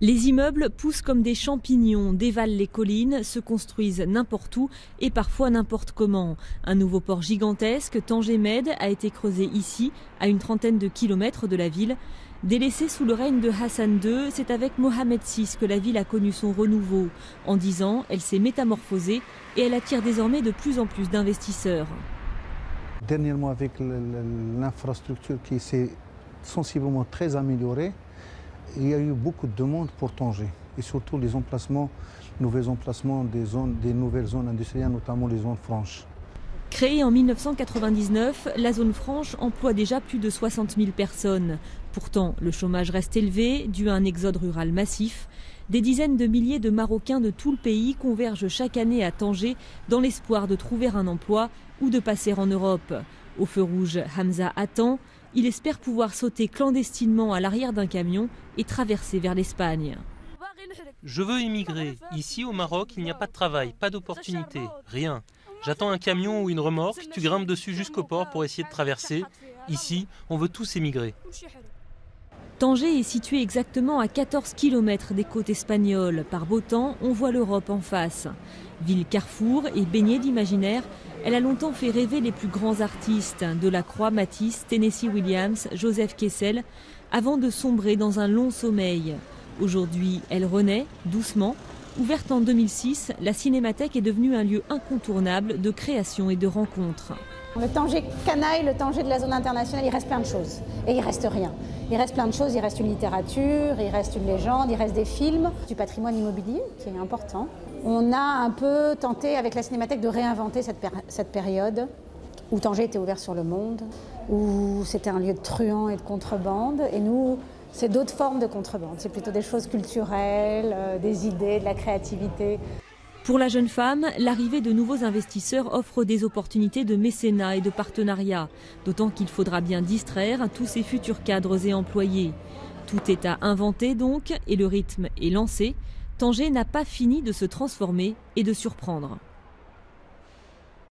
Les immeubles poussent comme des champignons, dévalent les collines, se construisent n'importe où et parfois n'importe comment. Un nouveau port gigantesque, Tanger Med, a été creusé ici, à une trentaine de kilomètres de la ville. Délaissée sous le règne de Hassan II, c'est avec Mohamed VI que la ville a connu son renouveau. En 10 ans, elle s'est métamorphosée et elle attire désormais de plus en plus d'investisseurs. Dernièrement, avec l'infrastructure qui s'est sensiblement très améliorée, il y a eu beaucoup de demandes pour Tanger. Et surtout les nouveaux emplacements des nouvelles zones industrielles, notamment les zones franches. Créée en 1999, la zone franche emploie déjà plus de 60 000 personnes. Pourtant, le chômage reste élevé, dû à un exode rural massif. Des dizaines de milliers de Marocains de tout le pays convergent chaque année à Tanger dans l'espoir de trouver un emploi ou de passer en Europe. Au feu rouge, Hamza attend. Il espère pouvoir sauter clandestinement à l'arrière d'un camion et traverser vers l'Espagne. Je veux émigrer. Ici, au Maroc, il n'y a pas de travail, pas d'opportunité, rien. J'attends un camion ou une remorque, tu grimpes dessus jusqu'au port pour essayer de traverser. Ici, on veut tous émigrer. Tanger est situé exactement à 14 km des côtes espagnoles. Par beau temps, on voit l'Europe en face. Ville carrefour et baignée d'imaginaire, elle a longtemps fait rêver les plus grands artistes, Delacroix, Matisse, Tennessee Williams, Joseph Kessel, avant de sombrer dans un long sommeil. Aujourd'hui, elle renaît, doucement. Ouverte en 2006, la Cinémathèque est devenue un lieu incontournable de création et de rencontres. Le Tanger canaille, le Tanger de la zone internationale, il reste plein de choses. Et il reste rien. Il reste plein de choses, il reste une littérature, il reste une légende, il reste des films, du patrimoine immobilier qui est important. On a un peu tenté avec la Cinémathèque de réinventer cette période où Tanger était ouvert sur le monde, où c'était un lieu de truands et de contrebande. Et nous, c'est d'autres formes de contrebande. C'est plutôt des choses culturelles, des idées, de la créativité. Pour la jeune femme, l'arrivée de nouveaux investisseurs offre des opportunités de mécénat et de partenariat, d'autant qu'il faudra bien distraire tous ces futurs cadres et employés. Tout est à inventer donc, et le rythme est lancé. Tanger n'a pas fini de se transformer et de surprendre.